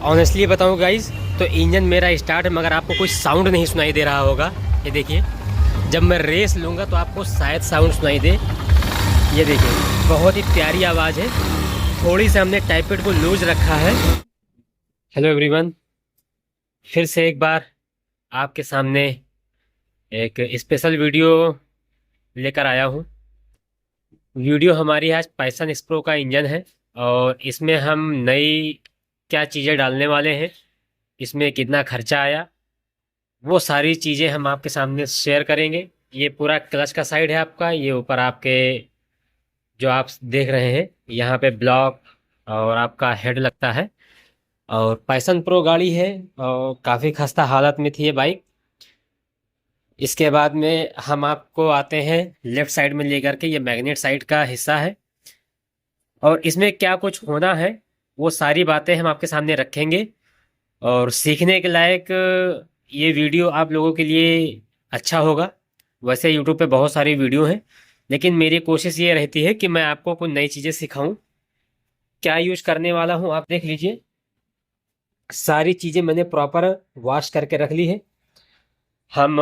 Honestly बताऊँ guys, तो engine मेरा स्टार्ट है मगर आपको कोई साउंड नहीं सुनाई दे रहा होगा। ये देखिए, जब मैं रेस लूँगा तो आपको शायद साउंड सुनाई दे। ये देखिए, बहुत ही प्यारी आवाज़ है। थोड़ी सी हमने टाइपेड को लूज रखा है। हेलो एवरीवन, फिर से एक बार आपके सामने एक स्पेशल वीडियो लेकर आया हूँ। वीडियो हमारी आज पाइसन एक्सप्रो का इंजन है और इसमें हम नई क्या चीज़ें डालने वाले हैं, इसमें कितना खर्चा आया, वो सारी चीज़ें हम आपके सामने शेयर करेंगे। ये पूरा क्लच का साइड है आपका, ये ऊपर आपके जो आप देख रहे हैं यहाँ पे ब्लॉक और आपका हेड लगता है। और पाइसन प्रो गाड़ी है और काफ़ी खस्ता हालत में थी ये बाइक। इसके बाद में हम आपको आते हैं लेफ़्ट साइड में लेकर के, ये मैग्नेट साइड का हिस्सा है और इसमें क्या कुछ होना है वो सारी बातें हम आपके सामने रखेंगे। और सीखने के लायक ये वीडियो आप लोगों के लिए अच्छा होगा। वैसे यूट्यूब पे बहुत सारी वीडियो हैं, लेकिन मेरी कोशिश ये रहती है कि मैं आपको कुछ नई चीज़ें सिखाऊं। क्या यूज करने वाला हूं आप देख लीजिए। सारी चीज़ें मैंने प्रॉपर वॉश करके रख ली है। हम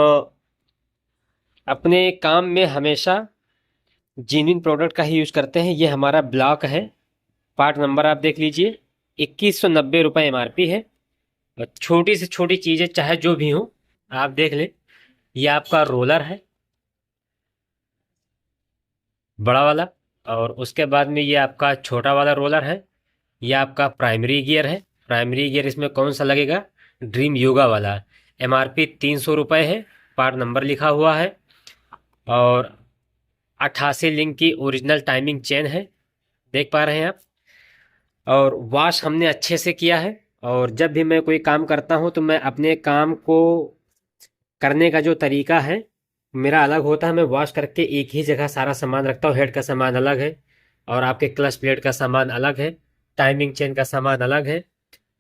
अपने काम में हमेशा जेन्युइन प्रोडक्ट का ही यूज करते हैं। ये हमारा ब्लॉक है, पार्ट नंबर आप देख लीजिए, 2190 रुपये MRP है। और छोटी से छोटी चीज़ें चाहे जो भी हो आप देख लें। ये आपका रोलर है बड़ा वाला, और उसके बाद में ये आपका छोटा वाला रोलर है। ये आपका प्राइमरी गियर है। प्राइमरी गियर इसमें कौन सा लगेगा? ड्रीम योगा वाला। MRP 300 रुपये है, पार्ट नंबर लिखा हुआ है। और 88 लिंक की ओरिजिनल टाइमिंग चेन है, देख पा रहे हैं आप। और वॉश हमने अच्छे से किया है। और जब भी मैं कोई काम करता हूँ तो मैं अपने काम को करने का जो तरीका है मेरा अलग होता है। मैं वॉश करके एक ही जगह सारा सामान रखता हूँ। हेड का सामान अलग है और आपके क्लच प्लेट का सामान अलग है, टाइमिंग चेन का सामान अलग है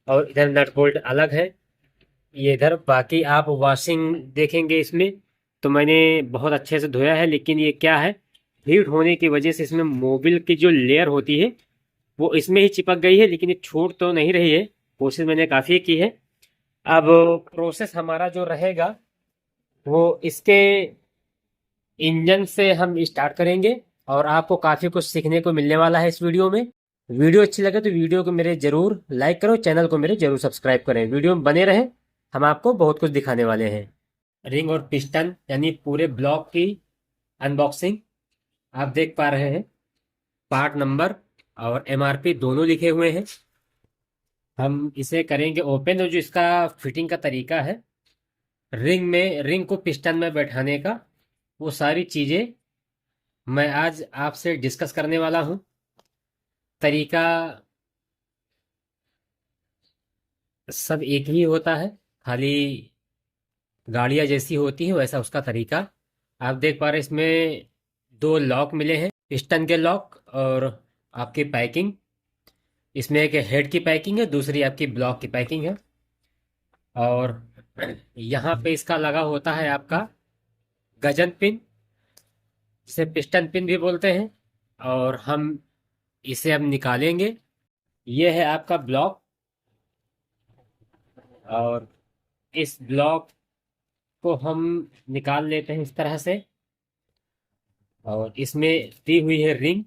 और इधर नट बोल्ट अलग है। ये इधर बाकी आप वॉशिंग देखेंगे इसमें तो मैंने बहुत अच्छे से धोया है, लेकिन ये क्या है, हीट होने की वजह से इसमें मोबिल की जो लेयर होती है वो इसमें ही चिपक गई है, लेकिन ये छूट तो नहीं रही है। कोशिश मैंने काफ़ी की है। अब प्रोसेस हमारा जो रहेगा वो इसके इंजन से हम स्टार्ट करेंगे और आपको काफ़ी कुछ सीखने को मिलने वाला है इस वीडियो में। वीडियो अच्छी लगे तो वीडियो को मेरे ज़रूर लाइक करो, चैनल को मेरे ज़रूर सब्सक्राइब करें। वीडियो में बने रहें, हम आपको बहुत कुछ दिखाने वाले हैं। रिंग और पिस्टन यानी पूरे ब्लॉक की अनबॉक्सिंग आप देख पा रहे हैं। पार्ट नंबर और MRP दोनों लिखे हुए हैं। हम इसे करेंगे ओपन। और जो इसका फिटिंग का तरीका है, रिंग को पिस्टन में बैठाने का, वो सारी चीज़ें मैं आज आपसे डिस्कस करने वाला हूँ। तरीका सब एक ही होता है, खाली गाड़ियाँ जैसी होती हैं वैसा उसका तरीका। आप देख पा रहे हैं इसमें दो लॉक मिले हैं, पिस्टन के लॉक और आपकी पैकिंग। इसमें एक हेड की पैकिंग है, दूसरी आपकी ब्लॉक की पैकिंग है। और यहाँ पे इसका लगा होता है आपका गजन पिन, जिसे पिस्टन पिन भी बोलते हैं। और हम इसे अब निकालेंगे। ये है आपका ब्लॉक और इस ब्लॉक को हम निकाल लेते हैं इस तरह से। और इसमें दी हुई है रिंग,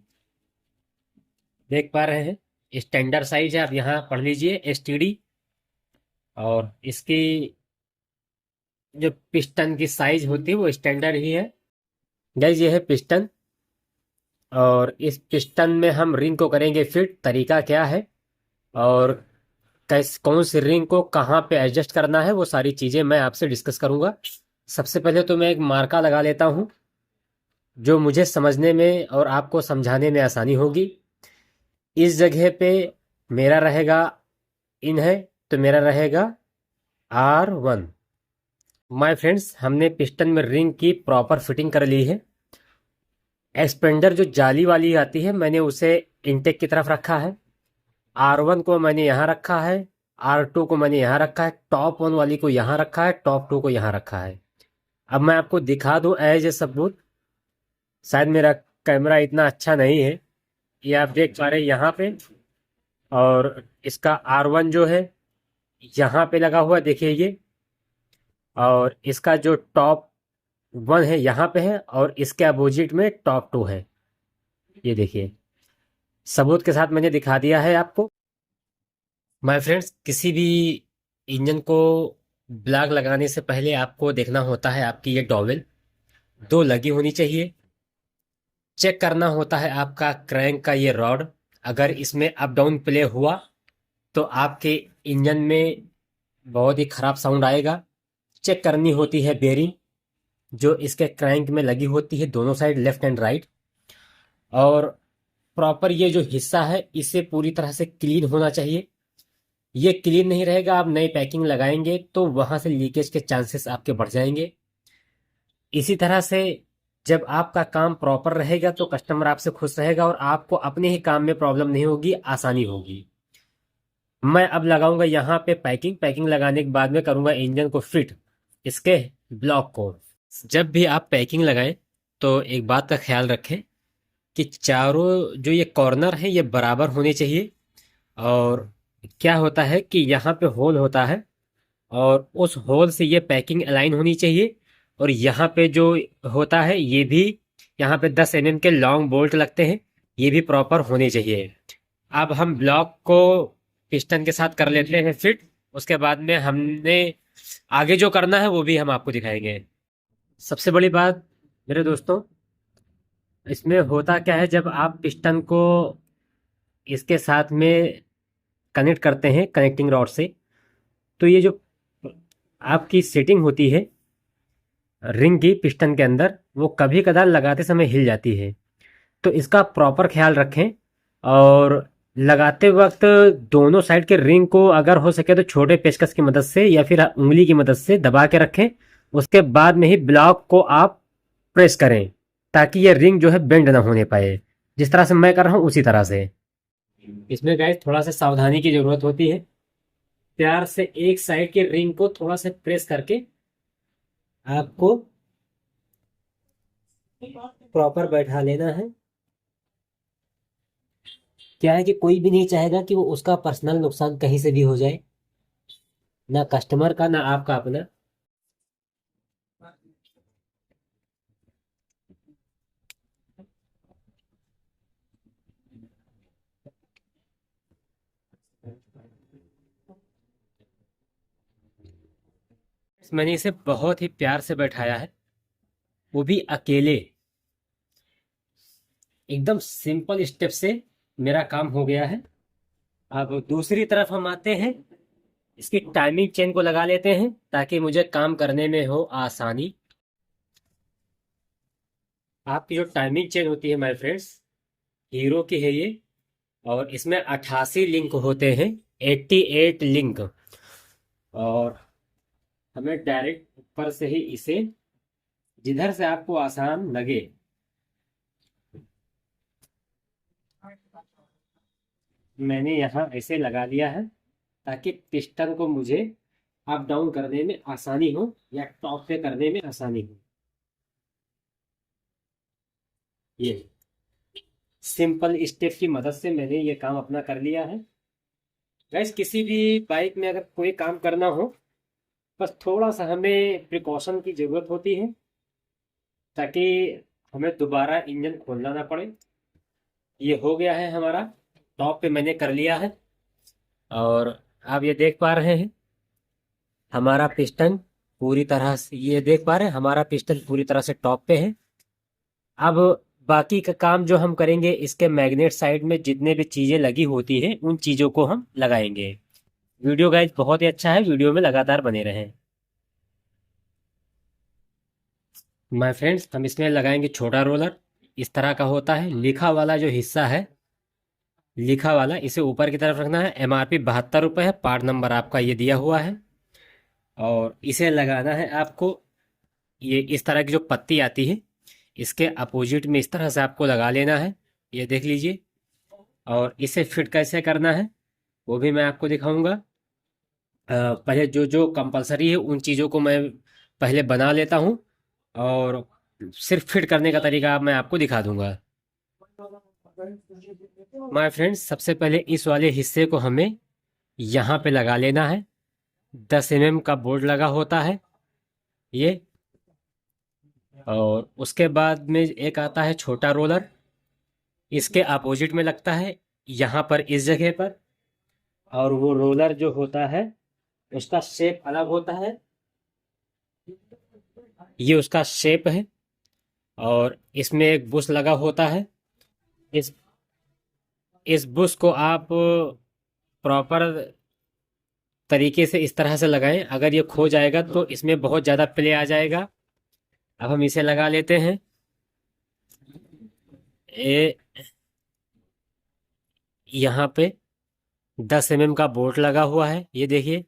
देख पा रहे हैं स्टैंडर्ड साइज है, आप यहाँ पढ़ लीजिए STD। और इसकी जो पिस्टन की साइज होती है वो स्टैंडर्ड ही है। गाइस ये है पिस्टन और इस पिस्टन में हम रिंग को करेंगे फिट। तरीका क्या है और कैस कौन सी रिंग को कहाँ पे एडजस्ट करना है वो सारी चीज़ें मैं आपसे डिस्कस करूँगा। सबसे पहले तो मैं एक मार्का लगा लेता हूँ जो मुझे समझने में और आपको समझाने में आसानी होगी। इस जगह पे मेरा रहेगा इन है तो मेरा रहेगा R1। माय फ्रेंड्स, हमने पिस्टन में रिंग की प्रॉपर फिटिंग कर ली है। एक्सपेंडर जो जाली वाली आती है मैंने उसे इनटेक की तरफ रखा है। R1 को मैंने यहाँ रखा है, R2 को मैंने यहाँ रखा है, टॉप 1 वाली को यहाँ रखा है, टॉप 2 को यहाँ रखा है। अब मैं आपको दिखा दूँ एज ए सबूत। शायद मेरा कैमरा इतना अच्छा नहीं है, ये आप देख पा रहे हैं यहाँ पे। और इसका R1 जो है यहाँ पे लगा हुआ है, देखिए ये। और इसका जो टॉप 1 है यहाँ पे है, और इसके अपोजिट में टॉप 2 है। ये देखिए, सबूत के साथ मैंने दिखा दिया है आपको। माय फ्रेंड्स, किसी भी इंजन को ब्लॉक लगाने से पहले आपको देखना होता है आपकी ये डॉवेल 2 लगी होनी चाहिए। चेक करना होता है आपका क्रैंक का ये रॉड, अगर इसमें अप डाउन प्ले हुआ तो आपके इंजन में बहुत ही खराब साउंड आएगा। चेक करनी होती है बेरिंग, जो इसके क्रैंक में लगी होती है दोनों साइड, लेफ्ट एंड राइट। और प्रॉपर ये जो हिस्सा है इसे पूरी तरह से क्लीन होना चाहिए। ये क्लीन नहीं रहेगा, आप नई पैकिंग लगाएंगे तो वहां से लीकेज के चांसेस आपके बढ़ जाएंगे। इसी तरह से जब आपका काम प्रॉपर रहेगा तो कस्टमर आपसे खुश रहेगा और आपको अपने ही काम में प्रॉब्लम नहीं होगी, आसानी होगी। मैं अब लगाऊंगा यहाँ पे पैकिंग। पैकिंग लगाने के बाद में करूंगा इंजन को फिट, इसके ब्लॉक को। जब भी आप पैकिंग लगाएं तो एक बात का ख्याल रखें कि चारों जो ये कॉर्नर है ये बराबर होने चाहिए। और क्या होता है कि यहाँ पे होल होता है और उस होल से ये पैकिंग अलाइन होनी चाहिए। और यहाँ पे जो होता है ये भी, यहाँ पे 10 mm के लॉन्ग बोल्ट लगते हैं, ये भी प्रॉपर होने चाहिए। अब हम ब्लॉक को पिस्टन के साथ कर लेते हैं फिट। उसके बाद में हमने आगे जो करना है वो भी हम आपको दिखाएंगे। सबसे बड़ी बात मेरे दोस्तों, इसमें होता क्या है, जब आप पिस्टन को इसके साथ में कनेक्ट करते हैं कनेक्टिंग रॉड से, तो ये जो आपकी सेटिंग होती है रिंग की पिस्टन के अंदर, वो कभी कदार लगाते समय हिल जाती है। तो इसका प्रॉपर ख्याल रखें। और लगाते वक्त दोनों साइड के रिंग को अगर हो सके तो छोटे पेचकस की मदद से या फिर उंगली की मदद से दबा के रखें। उसके बाद में ही ब्लॉक को आप प्रेस करें, ताकि ये रिंग जो है बेंड ना होने पाए। जिस तरह से मैं कर रहा हूँ उसी तरह से। इसमें गाइस थोड़ा सा सावधानी की जरूरत होती है। प्यार से एक साइड के रिंग को थोड़ा सा प्रेस करके आपको प्रॉपर बैठा लेना है। क्या है कि कोई भी नहीं चाहेगा कि वो उसका पर्सनल नुकसान कहीं से भी हो जाए, ना कस्टमर का ना आपका अपना। मैंने इसे बहुत ही प्यार से बैठाया है, वो भी अकेले। एकदम सिंपल स्टेप से मेरा काम हो गया है। अब दूसरी तरफ हम आते हैं, इसकी टाइमिंग चेन को लगा लेते हैं ताकि मुझे काम करने में हो आसानी। आपकी जो टाइमिंग चेन होती है माय फ्रेंड्स, हीरो की है ये। और इसमें 88 लिंक होते हैं, 88 लिंक। और हमें डायरेक्ट ऊपर से ही इसे, जिधर से आपको आसान लगे, मैंने यहाँ ऐसे लगा दिया है ताकि पिस्टन को मुझे अप डाउन करने में आसानी हो या टॉप पे करने में आसानी हो। ये सिंपल स्टेप की मदद से मैंने ये काम अपना कर लिया है। गैस, किसी भी बाइक में अगर कोई काम करना हो, बस थोड़ा सा हमें प्रिकॉशन की ज़रूरत होती है ताकि हमें दोबारा इंजन खोलना ना पड़े। ये हो गया है हमारा, टॉप पे मैंने कर लिया है। और आप ये देख पा रहे हैं हमारा पिस्टन पूरी तरह से, ये देख पा रहे हैं हमारा पिस्टन पूरी तरह से टॉप पे है। अब बाकी का काम जो हम करेंगे, इसके मैग्नेट साइड में जितने भी चीज़ें लगी होती हैं उन चीज़ों को हम लगाएंगे। वीडियो गाइज बहुत ही अच्छा है, वीडियो में लगातार बने रहें। माय फ्रेंड्स, हम इसमें लगाएंगे छोटा रोलर। इस तरह का होता है, लिखा वाला जो हिस्सा है, लिखा वाला इसे ऊपर की तरफ रखना है। MRP 72 रुपये है, पार्ट नंबर आपका ये दिया हुआ है। और इसे लगाना है आपको, ये इस तरह की जो पत्ती आती है इसके अपोजिट में इस तरह से आपको लगा लेना है, ये देख लीजिए। और इसे फिट कैसे करना है वो भी मैं आपको दिखाऊंगा। पहले जो जो कंपलसरी है उन चीज़ों को मैं पहले बना लेता हूँ, और सिर्फ फिट करने का तरीका मैं आपको दिखा दूंगा। माय फ्रेंड्स, सबसे पहले इस वाले हिस्से को हमें यहाँ पे लगा लेना है। 10 mm का बोल्ट लगा होता है ये। और उसके बाद में एक आता है छोटा रोलर, इसके अपोजिट में लगता है यहाँ पर इस जगह पर। और वो रोलर जो होता है उसका शेप अलग होता है, ये उसका शेप है। और इसमें एक बुश लगा होता है। इस इस बुश को आप प्रॉपर तरीके से इस तरह से लगाएं, अगर ये खो जाएगा तो इसमें बहुत ज़्यादा प्ले आ जाएगा। अब हम इसे लगा लेते हैं। ये यहाँ पे 10 mm का बोल्ट लगा हुआ है, ये देखिए।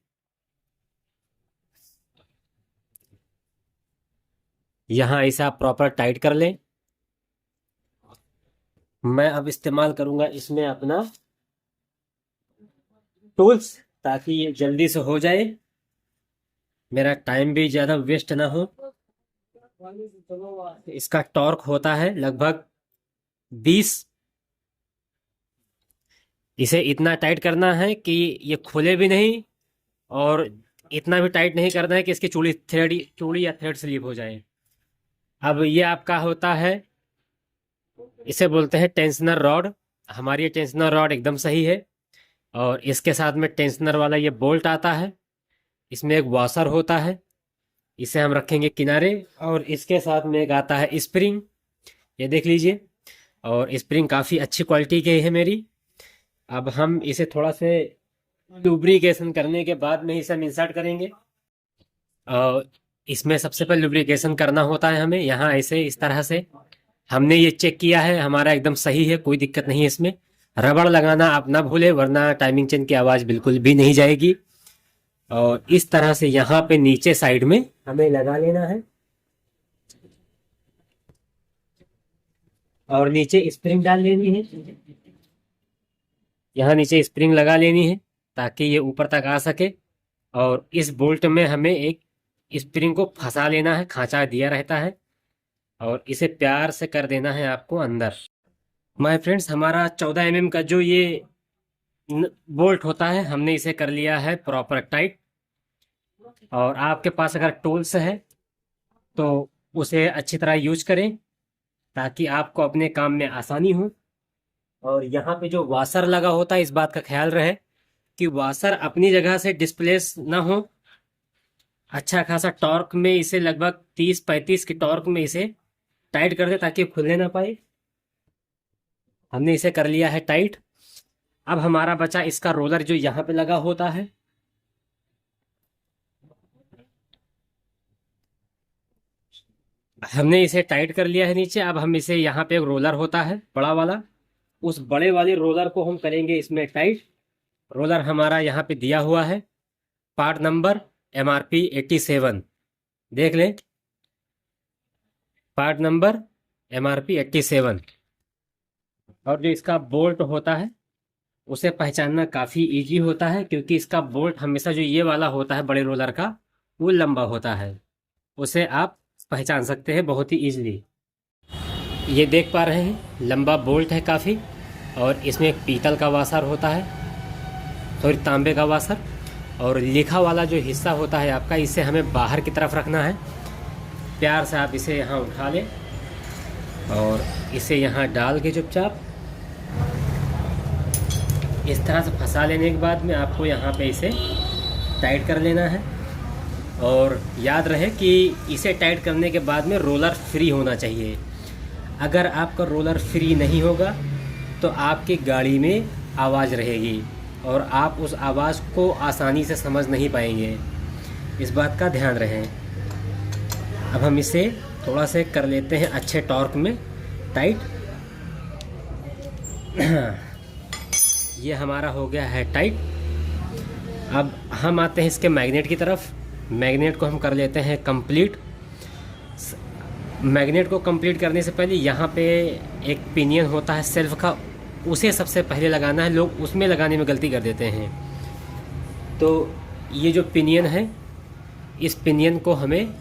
यहाँ इसे आप प्रॉपर टाइट कर लें। मैं अब इस्तेमाल करूँगा इसमें अपना टूल्स, ताकि ये जल्दी से हो जाए, मेरा टाइम भी ज़्यादा वेस्ट ना हो। इसका टॉर्क होता है लगभग 20। इसे इतना टाइट करना है कि ये खुले भी नहीं, और इतना भी टाइट नहीं करना है कि इसकी चूड़ी या थ्रेड स्लिप हो जाए। अब ये आपका होता है, इसे बोलते हैं टेंशनर रॉड। हमारी ये टेंशनर रॉड एकदम सही है। और इसके साथ में टेंशनर वाला ये बोल्ट आता है, इसमें एक वॉशर होता है, इसे हम रखेंगे किनारे। और इसके साथ में एक आता है स्प्रिंग, ये देख लीजिए। और स्प्रिंग काफ़ी अच्छी क्वालिटी की है मेरी। अब हम इसे थोड़ा से लुब्रिकेशन करने के बाद में इसे हम इंसर्ट करेंगे। और इसमें सबसे पहले लुब्रिकेशन करना होता है हमें, यहाँ ऐसे इस तरह से। हमने ये चेक किया है, हमारा एकदम सही है, कोई दिक्कत नहीं है इसमें। रबड़ लगाना आप ना भूले, वरना टाइमिंग चेन की आवाज़ बिल्कुल भी नहीं जाएगी। और इस तरह से यहाँ पे नीचे साइड में हमें लगा लेना है। और नीचे स्प्रिंग डाल लेनी है, यहाँ नीचे स्प्रिंग लगा लेनी है ताकि ये ऊपर तक आ सके। और इस बोल्ट में हमें एक स्प्रिंग को फंसा लेना है, खांचा दिया रहता है, और इसे प्यार से कर देना है आपको अंदर। माय फ्रेंड्स, हमारा 14 mm का जो ये बोल्ट होता है, हमने इसे कर लिया है प्रॉपर टाइट। और आपके पास अगर टूल्स है तो उसे अच्छी तरह यूज करें, ताकि आपको अपने काम में आसानी हो। और यहाँ पे जो वाशर लगा होता है, इस बात का ख्याल रहे कि वाशर अपनी जगह से डिस्प्लेस ना हो। अच्छा खासा टॉर्क में इसे, लगभग 30-35 की टॉर्क में इसे टाइट कर दे ताकि खुलने ना पाए। हमने इसे कर लिया है टाइट। अब हमारा बचा इसका रोलर जो यहाँ पे लगा होता है। हमने इसे टाइट कर लिया है नीचे। अब हम इसे, यहाँ पे एक रोलर होता है बड़ा वाला, उस बड़े वाले रोलर को हम करेंगे इसमें टाइट। रोलर हमारा यहाँ पे दिया हुआ है, पार्ट नंबर MRP 87, देख लें, पार्ट नंबर MRP 87। और जो इसका बोल्ट होता है उसे पहचानना काफ़ी इजी होता है, क्योंकि इसका बोल्ट हमेशा जो ये वाला होता है बड़े रोलर का, वो लंबा होता है, उसे आप पहचान सकते हैं बहुत ही ईजिली। ये देख पा रहे हैं, लंबा बोल्ट है काफ़ी। और इसमें एक पीतल का वाशर होता है, सॉरी तांबे का वाशर। और लिखा वाला जो हिस्सा होता है आपका, इसे हमें बाहर की तरफ रखना है। प्यार से आप इसे यहाँ उठा लें और इसे यहाँ डाल के चुपचाप इस तरह से फंसा लेने के बाद में आपको यहाँ पे इसे टाइट कर लेना है। और याद रहे कि इसे टाइट करने के बाद में रोलर फ्री होना चाहिए। अगर आपका रोलर फ्री नहीं होगा तो आपकी गाड़ी में आवाज़ रहेगी और आप उस आवाज़ को आसानी से समझ नहीं पाएंगे, इस बात का ध्यान रखें। अब हम इसे थोड़ा से कर लेते हैं अच्छे टॉर्क में टाइट। ये हमारा हो गया है टाइट। अब हम आते हैं इसके मैग्नेट की तरफ। मैग्नेट को हम कर लेते हैं कंप्लीट। मैग्नेट को कंप्लीट करने से पहले यहाँ पे एक पिनियन होता है सेल्फ का, उसे सबसे पहले लगाना है। लोग उसमें लगाने में गलती कर देते हैं। तो ये जो पिनियन है, इस पिनियन को हमें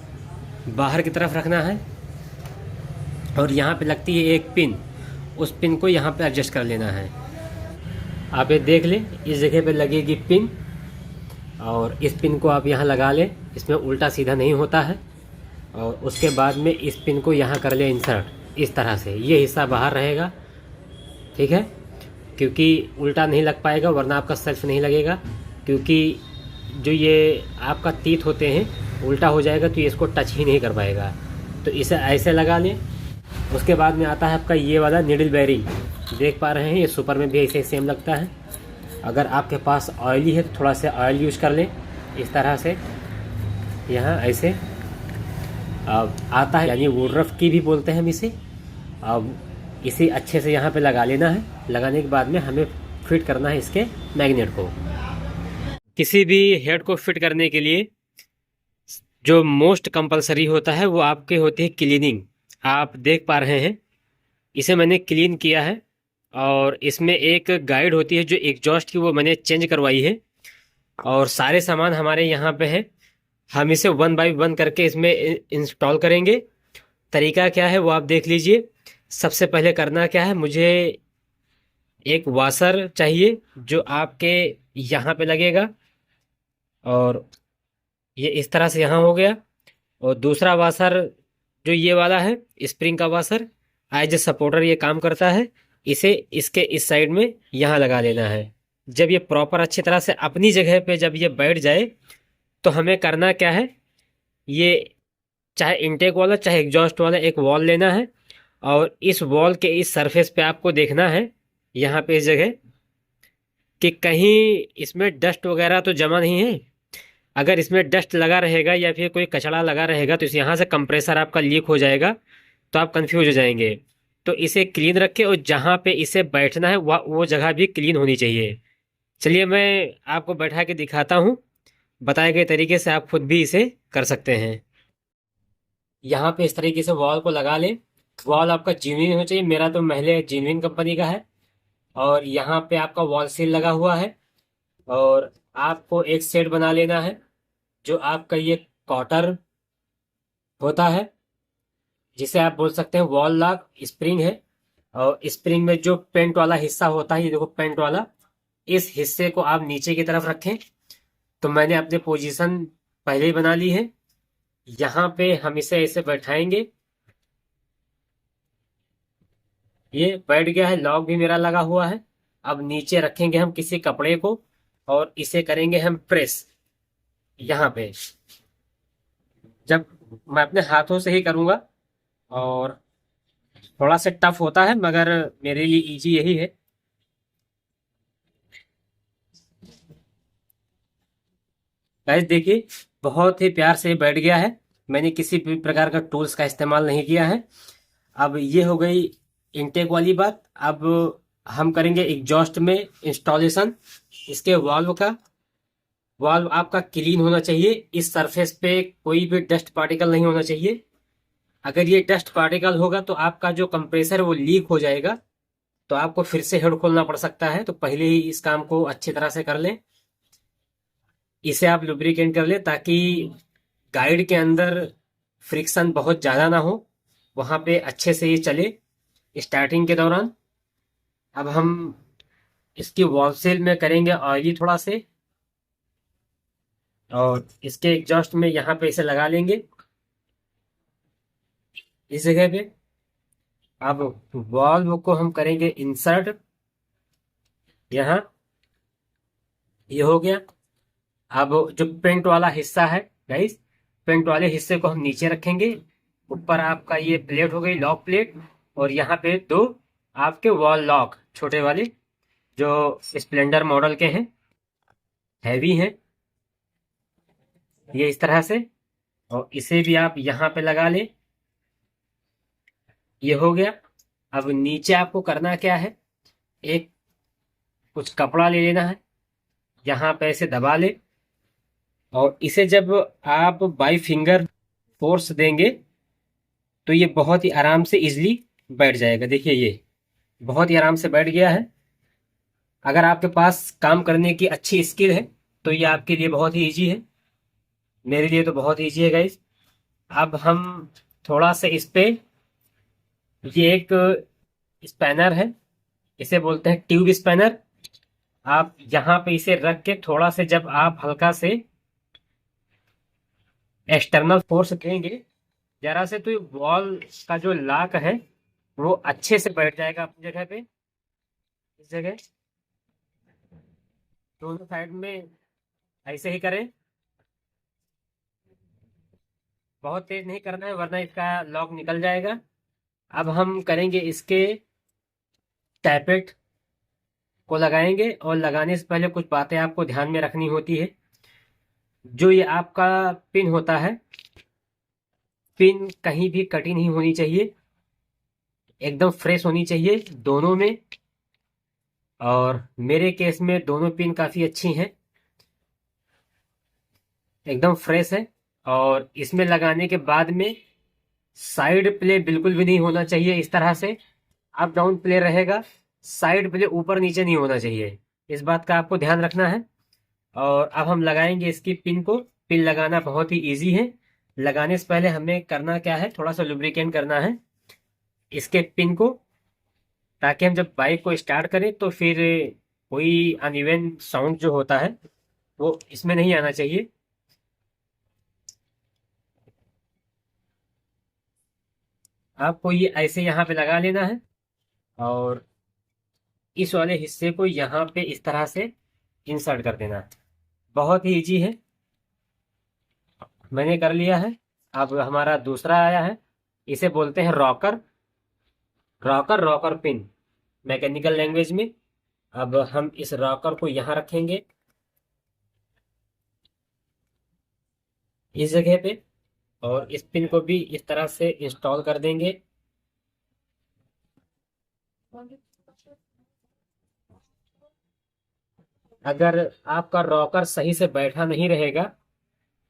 बाहर की तरफ रखना है। और यहाँ पे लगती है एक पिन, उस पिन को यहाँ पे एडजस्ट कर लेना है। आप ये देख लें, इस जगह पे लगेगी पिन। और इस पिन को आप यहाँ लगा लें, इसमें उल्टा सीधा नहीं होता है। और उसके बाद में इस पिन को यहाँ कर लें इंसर्ट, इस तरह से ये हिस्सा बाहर रहेगा, ठीक है, क्योंकि उल्टा नहीं लग पाएगा, वरना आपका सेल्फ नहीं लगेगा। क्योंकि जो ये आपका तीत होते हैं उल्टा हो जाएगा तो ये इसको टच ही नहीं कर पाएगा। तो इसे ऐसे लगा लें। उसके बाद में आता है आपका ये वाला निडल बेयरिंग, देख पा रहे हैं ये सुपर में भी ऐसे सेम लगता है। अगर आपके पास ऑयली है तो थोड़ा सा ऑयल यूज कर लें, इस तरह से यहाँ ऐसे। अब आता है यानी वुडरफ की भी बोलते हैं हम इसे। अब इसे अच्छे से यहाँ पे लगा लेना है। लगाने के बाद में हमें फिट करना है इसके मैग्नेट को। किसी भी हेड को फिट करने के लिए जो मोस्ट कंपलसरी होता है वो आपके होती है क्लीनिंग। आप देख पा रहे हैं इसे मैंने क्लीन किया है, और इसमें एक गाइड होती है जो एग्जॉस्ट की, वो मैंने चेंज करवाई है। और सारे सामान हमारे यहाँ पे हैं। हम इसे 1 बाय 1 करके इसमें इंस्टॉल करेंगे। तरीका क्या है वो आप देख लीजिए। सबसे पहले करना क्या है, मुझे एक वाशर चाहिए जो आपके यहाँ पे लगेगा, और ये इस तरह से यहाँ हो गया। और दूसरा वाशर जो ये वाला है, स्प्रिंग का वाशर, एज ए सपोर्टर ये काम करता है। इसे इसके इस साइड में यहाँ लगा लेना है। जब ये प्रॉपर अच्छी तरह से अपनी जगह पे जब ये बैठ जाए तो हमें करना क्या है, ये चाहे इंटेक वाला चाहे एग्जॉस्ट वाला एक वॉल लेना है। और इस वॉल के इस सरफेस पे आपको देखना है यहाँ पे इस जगह कि कहीं इसमें डस्ट वगैरह तो जमा नहीं है। अगर इसमें डस्ट लगा रहेगा या फिर कोई कचड़ा लगा रहेगा तो इस यहाँ से कंप्रेसर आपका लीक हो जाएगा, तो आप कंफ्यूज हो जाएंगे। तो इसे क्लीन रखें, और जहाँ पे इसे बैठना है वो जगह भी क्लीन होनी चाहिए। चलिए मैं आपको बैठा के दिखाता हूँ। बताए गए तरीके से आप खुद भी इसे कर सकते हैं। यहाँ पे इस तरीके से वॉल को लगा लें। वॉल आपका जेन्युइन होना चाहिए, मेरा तो महले जेन्युइन कंपनी का है। और यहाँ पे आपका वॉल सील लगा हुआ है। और आपको एक सेट बना लेना है जो आपका ये क्वार्टर होता है, जिसे आप बोल सकते हैं वॉल लॉक स्प्रिंग है। और स्प्रिंग में जो पेंट वाला हिस्सा होता है, ये देखो पेंट वाला, इस हिस्से को आप नीचे की तरफ रखें। तो मैंने अपनी पोजीशन पहले ही बना ली है। यहाँ पे हम इसे ऐसे बैठाएंगे, ये बैठ गया है, लॉक भी मेरा लगा हुआ है। अब नीचे रखेंगे हम किसी कपड़े को, और इसे करेंगे हम प्रेस यहाँ पे। जब मैं अपने हाथों से ही करूँगा, और थोड़ा सा टफ होता है मगर मेरे लिए इजी यही है। गाइस देखिए, बहुत ही प्यार से बैठ गया है। मैंने किसी भी प्रकार का टूल्स का इस्तेमाल नहीं किया है। अब ये हो गई इनटेक वाली बात। अब हम करेंगे एग्जॉस्ट में इंस्टॉलेशन इसके वाल्व का। वाल्व आपका क्लीन होना चाहिए, इस सरफेस पे कोई भी डस्ट पार्टिकल नहीं होना चाहिए। अगर ये डस्ट पार्टिकल होगा तो आपका जो कंप्रेसर है वो लीक हो जाएगा, तो आपको फिर से हेड खोलना पड़ सकता है। तो पहले ही इस काम को अच्छी तरह से कर लें। इसे आप लुब्रिकेट कर लें ताकि गाइड के अंदर फ्रिक्शन बहुत ज़्यादा ना हो, वहाँ पे अच्छे से ये चले स्टार्टिंग के दौरान। अब हम इसकी वॉल सेल में करेंगे ऑयली थोड़ा से, और इसके एग्जॉस्ट में यहाँ पे इसे लगा लेंगे इस जगह पे। अब वॉल्व को हम करेंगे इंसर्ट यहाँ, ये हो गया। अब जो पेंट वाला हिस्सा है गाइस, पेंट वाले हिस्से को हम नीचे रखेंगे। ऊपर आपका ये प्लेट हो गई, लॉक प्लेट, और यहाँ पे दो आपके वॉल लॉक छोटे वाले जो स्प्लेंडर मॉडल के हैं, हैवी हैं, ये इस तरह से। और इसे भी आप यहाँ पे लगा लें, ये हो गया। अब नीचे आपको करना क्या है, एक कुछ कपड़ा ले लेना है, यहाँ पे ऐसे दबा ले, और इसे जब आप बाई फिंगर फोर्स देंगे तो ये बहुत ही आराम से इजली बैठ जाएगा। देखिए ये बहुत ही आराम से बैठ गया है। अगर आपके पास काम करने की अच्छी स्किल है तो ये आपके लिए बहुत ही इजी है, मेरे लिए तो बहुत इजी है गाइस। अब हम थोड़ा सा इस पे, ये एक स्पैनर है, इसे बोलते हैं ट्यूब स्पैनर। आप यहाँ पे इसे रख के थोड़ा से जब आप हल्का से एक्सटर्नल फोर्स देंगे जरा से, तो वॉल का जो लॉक है वो अच्छे से बैठ जाएगा अपनी जगह पे। इस जगह दोनों साइड में ऐसे ही करें, बहुत तेज नहीं करना है वरना इसका लॉक निकल जाएगा। अब हम करेंगे इसके टैपेट को लगाएंगे, और लगाने से पहले कुछ बातें आपको ध्यान में रखनी होती है। जो ये आपका पिन होता है, पिन कहीं भी कटी नहीं होनी चाहिए, एकदम फ्रेश होनी चाहिए दोनों में। और मेरे केस में दोनों पिन काफ़ी अच्छी हैं, एकदम फ्रेश है। और इसमें लगाने के बाद में साइड प्ले बिल्कुल भी नहीं होना चाहिए, इस तरह से अप डाउन प्ले रहेगा, साइड प्ले ऊपर नीचे नहीं होना चाहिए, इस बात का आपको ध्यान रखना है। और अब हम लगाएंगे इसकी पिन को। पिन लगाना बहुत ही इजी है। लगाने से पहले हमें करना क्या है, थोड़ा सा लुब्रिकेट करना है इसके पिन को, ताकि हम जब बाइक को स्टार्ट करें तो फिर कोई अनइवन साउंड जो होता है वो इसमें नहीं आना चाहिए। आपको ये ऐसे यहाँ पे लगा लेना है, और इस वाले हिस्से को यहाँ पे इस तरह से इंसर्ट कर देना है। बहुत ही इजी है, मैंने कर लिया है। अब हमारा दूसरा आया है, इसे बोलते हैं rocker. Rocker pin mechanical language में। अब हम इस रॉकर को यहाँ रखेंगे इस जगह पे, और इस पिन को भी इस तरह से इंस्टॉल कर देंगे। अगर आपका रॉकर सही से बैठा नहीं रहेगा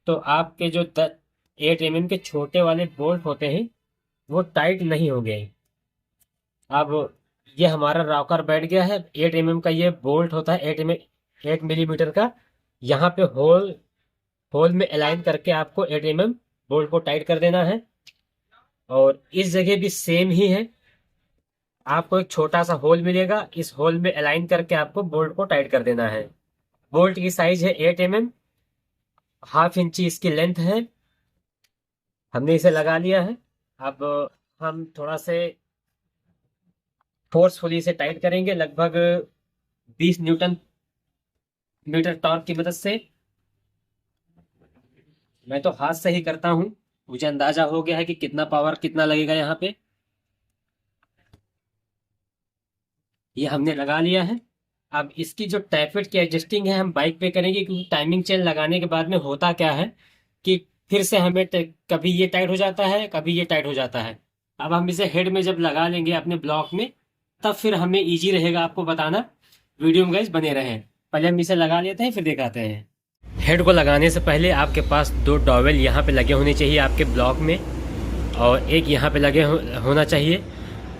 तो आपके जो 8 mm के छोटे वाले बोल्ट होते हैं वो टाइट नहीं होंगे। अब ये हमारा रॉकर बैठ गया है, 8 mm का ये बोल्ट होता है, 8 मिलीमीटर का। यहाँ पे होल होल में अलाइन करके आपको 8 mm बोल्ट को टाइट कर देना है। और इस जगह भी सेम ही है, आपको एक छोटा सा होल मिलेगा, इस होल में अलाइन करके आपको बोल्ट को टाइट कर देना है। बोल्ट की साइज है 8 mm, ½ इंची इसकी लेंथ है। हमने इसे लगा लिया है। अब हम थोड़ा से फोर्सफुली इसे टाइट करेंगे, लगभग 20 Nm टॉर्क की मदद से। मैं तो हाथ से ही करता हूँ, मुझे अंदाजा हो गया है कि कितना पावर कितना लगेगा यहाँ पे। ये हमने लगा लिया है। अब इसकी जो टैपेट की एडजस्टिंग है हम बाइक पे करेंगे, क्योंकि टाइमिंग चेन लगाने के बाद में होता क्या है कि फिर से हमें कभी ये टाइट हो जाता है, कभी ये टाइट हो जाता है। अब हम इसे हेड में जब लगा लेंगे अपने ब्लॉक में, तब फिर हमें इजी रहेगा आपको बताना। वीडियो में गाइस बने रहें। पहले हम इसे लगा लेते हैं फिर दिखाते हैं। हेड को लगाने से पहले आपके पास 2 डॉवेल यहाँ पे लगे होने चाहिए आपके ब्लॉक में, और एक यहाँ पे लगे होना चाहिए।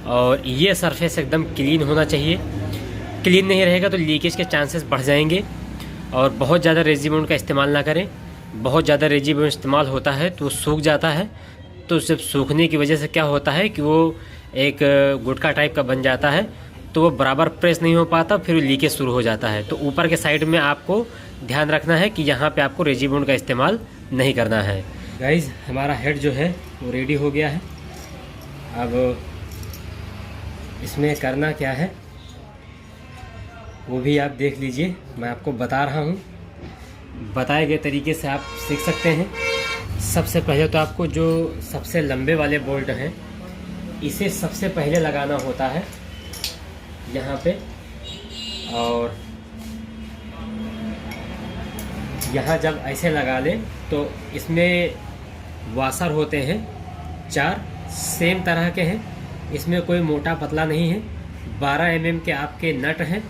और ये सरफेस एकदम क्लीन होना चाहिए, क्लीन नहीं रहेगा तो लीकेज के चांसेस बढ़ जाएंगे। और बहुत ज़्यादा रेजिबोन का इस्तेमाल ना करें, बहुत ज़्यादा रेजिबोन इस्तेमाल होता है तो सूख जाता है। तो सिर्फ सूखने की वजह से क्या होता है कि वो एक गुटखा टाइप का बन जाता है, तो वो बराबर प्रेस नहीं हो पाता, फिर लीकेज शुरू हो जाता है। तो ऊपर के साइड में आपको ध्यान रखना है कि यहाँ पे आपको रेजिबोन का इस्तेमाल नहीं करना है। गाइज हमारा हेड जो है वो रेडी हो गया है। अब इसमें करना क्या है वो भी आप देख लीजिए, मैं आपको बता रहा हूँ, बताए गए तरीके से आप सीख सकते हैं। सबसे पहले तो आपको जो सबसे लंबे वाले बोल्ट हैं इसे सबसे पहले लगाना होता है यहाँ पे, और यहाँ जब ऐसे लगा लें तो इसमें वाशर होते हैं 4 सेम तरह के हैं, इसमें कोई मोटा पतला नहीं है। 12 mm के आपके नट हैं,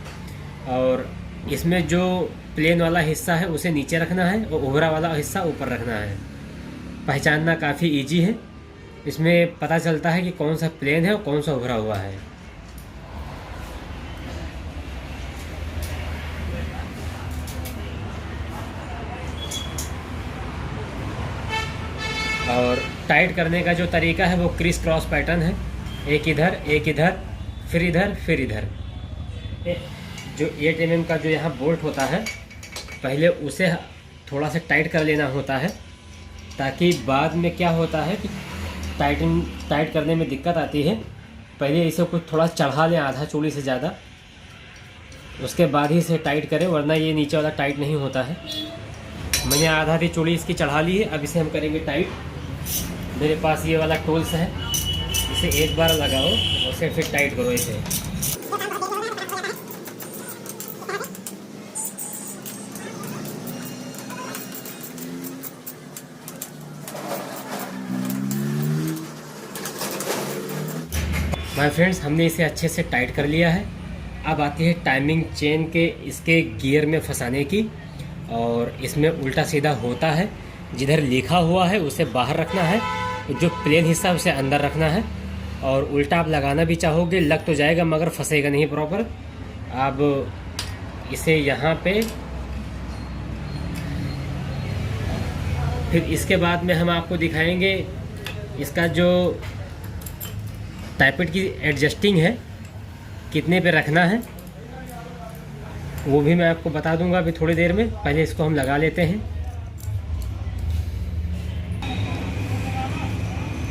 और इसमें जो प्लेन वाला हिस्सा है उसे नीचे रखना है और उभरा वाला हिस्सा ऊपर रखना है। पहचानना काफ़ी इजी है, इसमें पता चलता है कि कौन सा प्लेन है और कौन सा उभरा हुआ है। और टाइट करने का जो तरीका है वो क्रिस क्रॉस पैटर्न है, एक इधर फिर इधर फिर इधर। जो 8 mm का जो यहाँ बोल्ट होता है, पहले उसे थोड़ा सा टाइट कर लेना होता है, ताकि बाद में क्या होता है कि टाइट करने में दिक्कत आती है। पहले इसे कुछ थोड़ा चढ़ा लें, आधा चूड़ी से ज़्यादा, उसके बाद ही इसे टाइट करें, वरना ये नीचे वाला टाइट नहीं होता है। मैंने आधी चूड़ी इसकी चढ़ा ली है। अब इसे हम करेंगे टाइट। मेरे पास ये वाला टूल्स है, इसे एक बार लगाओ और फिर टाइट करो इसे। माय फ्रेंड्स, हमने इसे अच्छे से टाइट कर लिया है। अब आती है टाइमिंग चेन के इसके गियर में फंसाने की, और इसमें उल्टा सीधा होता है। जिधर लिखा हुआ है उसे बाहर रखना है, जो प्लेन हिस्सा उसे अंदर रखना है। और उल्टा आप लगाना भी चाहोगे, लग तो जाएगा मगर फंसेगा नहीं प्रॉपर। अब इसे यहाँ पे, फिर इसके बाद में हम आपको दिखाएंगे इसका जो टाइपिट की एडजस्टिंग है, कितने पे रखना है, वो भी मैं आपको बता दूंगा अभी थोड़ी देर में। पहले इसको हम लगा लेते हैं।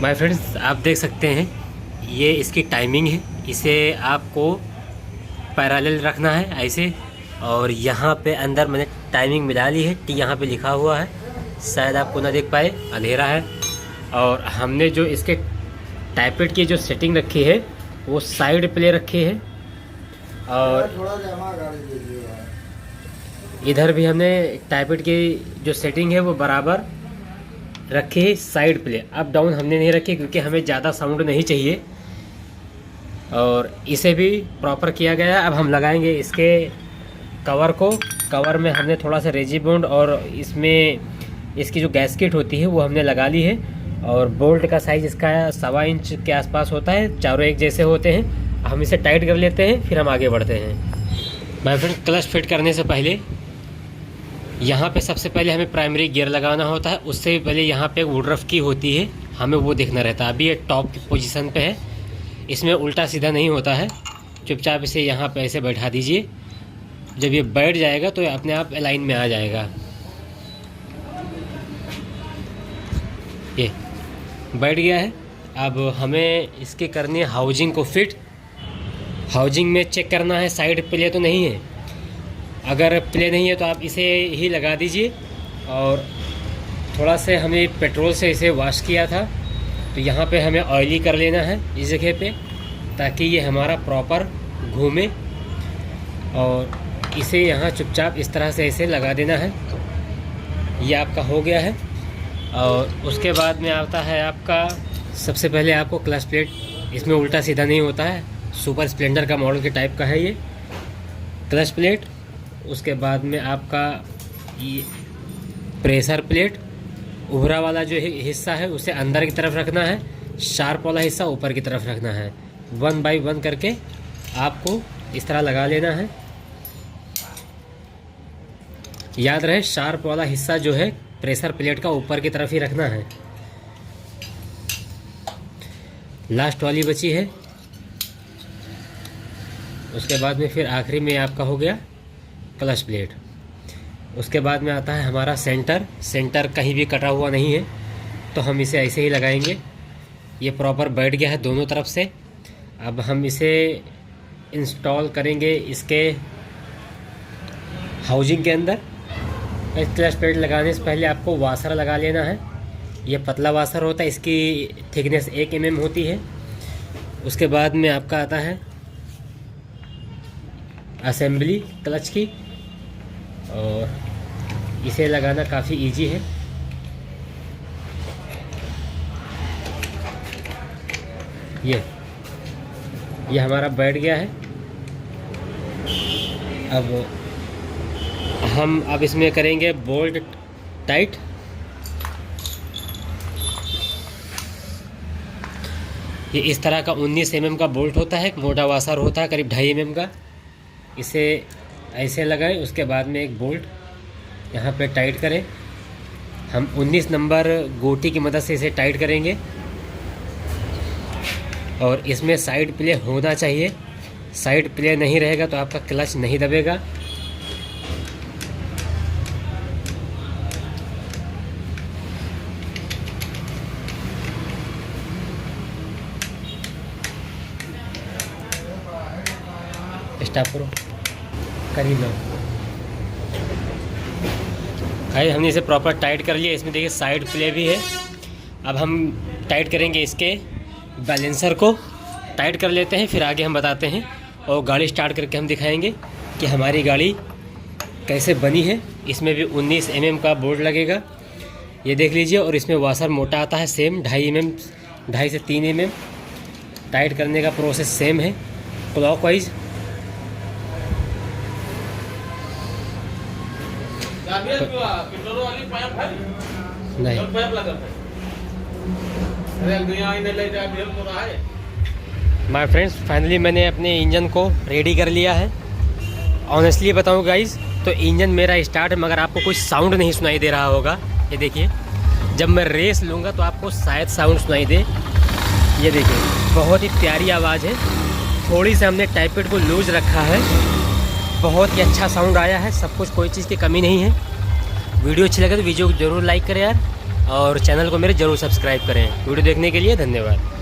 माय फ्रेंड्स, आप देख सकते हैं ये इसकी टाइमिंग है। इसे आपको पैरेलल रखना है ऐसे, और यहाँ पे अंदर मैंने टाइमिंग मिला ली है। टी यहाँ पे लिखा हुआ है, शायद आपको ना देख पाए, अंधेरा है। और हमने जो इसके टाइपिट की जो सेटिंग रखी है वो साइड प्ले रखी है, और इधर भी हमने टाइपिट की जो सेटिंग है वो बराबर रखी है। साइड प्ले अप डाउन हमने नहीं रखी, क्योंकि हमें ज़्यादा साउंड नहीं चाहिए। और इसे भी प्रॉपर किया गया है। अब हम लगाएंगे इसके कवर को। कवर में हमने थोड़ा सा रेजिबॉन्ड और इसमें इसकी जो गैस्केट होती है वो हमने लगा ली है। और बोल्ट का साइज़ इसका 1.25 इंच के आसपास होता है, चारों एक जैसे होते हैं। हम इसे टाइट कर लेते हैं, फिर हम आगे बढ़ते हैं। माय फ्रेंड, क्लच फिट करने से पहले यहाँ पे सबसे पहले हमें प्राइमरी गियर लगाना होता है। उससे पहले यहाँ पे वुडरफ की होती है, हमें वो देखना रहता है। अभी ये टॉप की पोजीशन पे है, इसमें उल्टा सीधा नहीं होता है। चुपचाप इसे यहाँ पे ऐसे बैठा दीजिए। जब ये बैठ जाएगा तो ये अपने आप लाइन में आ जाएगा। ये बैठ गया है। अब हमें इसकी करनी है हाउजिंग को फिट। हाउजिंग में चेक करना है साइड प्ले तो नहीं है। अगर प्ले नहीं है तो आप इसे ही लगा दीजिए। और थोड़ा से हमने पेट्रोल से इसे वॉश किया था, तो यहाँ पे हमें ऑयली कर लेना है इस जगह पे, ताकि ये हमारा प्रॉपर घूमे। और इसे यहाँ चुपचाप इस तरह से इसे लगा देना है। ये आपका हो गया है। और उसके बाद में आता है आपका, सबसे पहले आपको क्लच प्लेट, इसमें उल्टा सीधा नहीं होता है, सुपर स्प्लेंडर का मॉडल के टाइप का है ये क्लच प्लेट। उसके बाद में आपका ये प्रेशर प्लेट, उभरा वाला जो हिस्सा है उसे अंदर की तरफ रखना है, शार्प वाला हिस्सा ऊपर की तरफ रखना है। 1 बाय 1 करके आपको इस तरह लगा लेना है। याद रहे, शार्प वाला हिस्सा जो है प्रेशर प्लेट का ऊपर की तरफ ही रखना है। लास्ट वाली बची है। उसके बाद में फिर आखिरी में आपका हो गया क्लच प्लेट। उसके बाद में आता है हमारा सेंटर कहीं भी कटा हुआ नहीं है, तो हम इसे ऐसे ही लगाएंगे। ये प्रॉपर बैठ गया है दोनों तरफ से। अब हम इसे इंस्टॉल करेंगे इसके हाउजिंग के अंदर। क्लच प्लेट लगाने से पहले आपको वाशर लगा लेना है। ये पतला वाशर होता है, इसकी थिकनेस 1 mm होती है। उसके बाद में आपका आता है असेंबली क्लच की, और इसे लगाना काफ़ी इजी है। ये हमारा बैठ गया है। अब इसमें करेंगे बोल्ट टाइट। ये इस तरह का 19 mm का बोल्ट होता है, एक मोटा वाशर होता है करीब 2.5 mm का। इसे ऐसे लगाएं, उसके बाद में एक बोल्ट यहाँ पे टाइट करें। हम 19 नंबर गोटी की मदद से इसे टाइट करेंगे। और इसमें साइड प्ले होना चाहिए, साइड प्ले नहीं रहेगा तो आपका क्लच नहीं दबेगा। स्टॉप करो, करीब लो भाई। हमने इसे प्रॉपर टाइट कर लिया। इसमें देखिए साइड प्ले भी है। अब हम टाइट करेंगे इसके बैलेंसर को। टाइट कर लेते हैं, फिर आगे हम बताते हैं और गाड़ी स्टार्ट करके हम दिखाएंगे कि हमारी गाड़ी कैसे बनी है। इसमें भी 19 mm का बोल्ट लगेगा, ये देख लीजिए। और इसमें वाशर मोटा आता है सेम 2.5 mm, 2.5 से 3 mm। टाइट करने का प्रोसेस सेम है क्लॉकवाइज। नहीं माय फ्रेंड्स, फाइनली मैंने अपने इंजन को रेडी कर लिया है। ऑनेस्टली बताऊँ गाइज, तो इंजन मेरा स्टार्ट है, मगर आपको कोई साउंड नहीं सुनाई दे रहा होगा। ये देखिए, जब मैं रेस लूँगा तो आपको शायद साउंड सुनाई दे। ये देखिए, बहुत ही प्यारी आवाज़ है। थोड़ी सी हमने टाइपेड को लूज रखा है, बहुत ही अच्छा साउंड आया है। सब कुछ, कोई चीज़ की कमी नहीं है। वीडियो अच्छी लगे तो वीडियो को ज़रूर लाइक करें यार, और चैनल को मेरे ज़रूर सब्सक्राइब करें। वीडियो देखने के लिए धन्यवाद।